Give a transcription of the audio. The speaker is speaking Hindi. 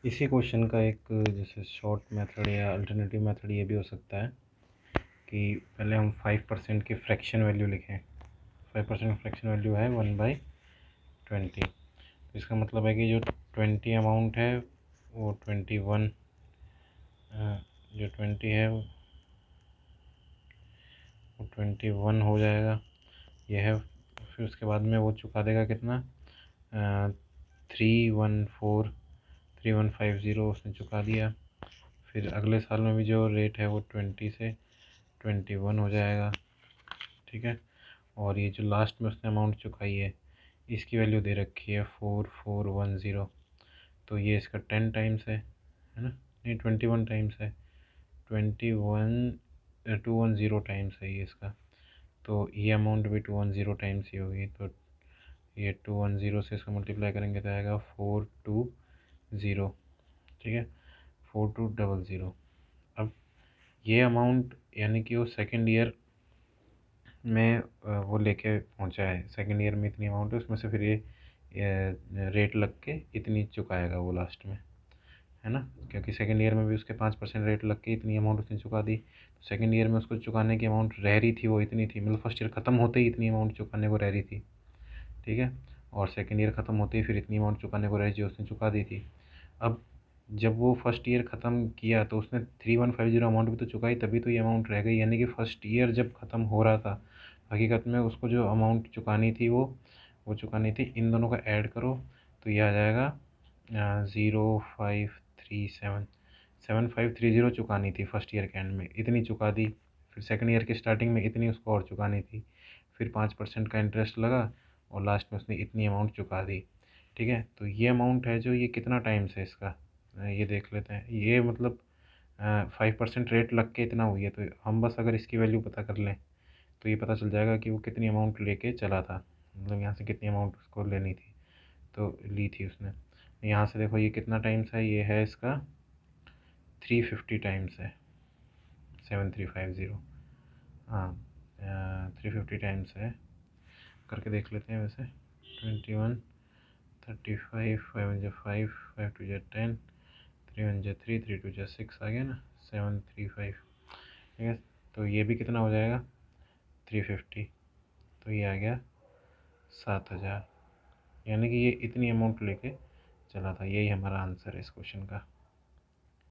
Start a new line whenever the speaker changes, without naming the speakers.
इसी क्वेश्चन का एक जैसे शॉर्ट मेथड या अल्टरनेटिव मेथड ये भी हो सकता है कि पहले हम 5% की फ्रैक्शन वैल्यू लिखें। 5% फ्रैक्शन वैल्यू है 1/20। तो इसका मतलब है कि जो 20 अमाउंट है वो 21, जो 20 है वो 21 हो जाएगा। ये है, फिर उसके बाद में वो चुका देगा कितना, 3150 उसने चुका दिया। फिर अगले साल में भी जो रेट है वो 20 से 21 हो जाएगा, ठीक है। और ये जो लास्ट में उसने अमाउंट चुकाई है इसकी वैल्यू दे रखी है 4410, तो ये इसका 10 टाइम्स है ना, नहीं 21 टाइम्स है, 210 टाइम्स है ये इसका। तो ये अमाउंट भी 210 टाइम्स ही होगी। तो ये 210 से इसको मल्टीप्लाई करेंगे तो आएगा 420, ठीक है, 4200। अब ये अमाउंट यानी कि वो सेकेंड ईयर में वो लेके पहुंचा है, सेकेंड ईयर में इतनी अमाउंट है, उसमें से फिर ये रेट लग के इतनी चुकाएगा वो लास्ट में, है ना। क्योंकि सेकेंड ईयर में भी उसके 5% रेट लग के इतनी अमाउंट उसने चुका दी। तो सेकेंड ईयर में उसको चुकाने की अमाउंट रह रही थी वो इतनी थी, मतलब फर्स्ट ईयर ख़त्म होते ही इतनी अमाउंट चुकाने को रह रही थी, ठीक है। और सेकेंड ईयर ख़त्म होते ही फिर इतनी अमाउंट चुकाने को रह जो उसने चुका दी थी। अब जब वो फर्स्ट ईयर ख़त्म किया तो उसने 3150 अमाउंट भी तो चुकाई, तभी तो ये अमाउंट रह गई। यानी कि फर्स्ट ईयर जब ख़त्म हो रहा था हकीकत में उसको जो अमाउंट चुकानी थी वो चुकानी थी, इन दोनों का ऐड करो तो ये आ जाएगा 7530 चुकानी थी फर्स्ट ईयर के एंड में, इतनी चुका दी। फिर सेकेंड ईयर के स्टार्टिंग में इतनी उसको और चुकानी थी, फिर 5% का इंटरेस्ट लगा और लास्ट में उसने इतनी अमाउंट चुका दी, ठीक है। तो ये अमाउंट है जो ये कितना टाइम्स है इसका, ये देख लेते हैं। ये मतलब 5% रेट लग के इतना हुई है, तो हम बस अगर इसकी वैल्यू पता कर लें तो ये पता चल जाएगा कि वो कितनी अमाउंट लेके चला था, मतलब यहाँ से कितनी अमाउंट उसको लेनी थी तो ली थी उसने। यहाँ से देखो ये कितना टाइम्स है, ये है इसका 350 टाइम्स है, 7350, हाँ 350 टाइम्स है। करके देख लेते हैं वैसे। 21, 35, 5 5 2 10, 3 1 3, 3 2 6 आ गया ना, 735, ठीक है। तो ये भी कितना हो जाएगा 350, तो ये आ गया 7000। यानी कि ये इतनी अमाउंट लेके चला था। यही हमारा आंसर है इस क्वेश्चन का।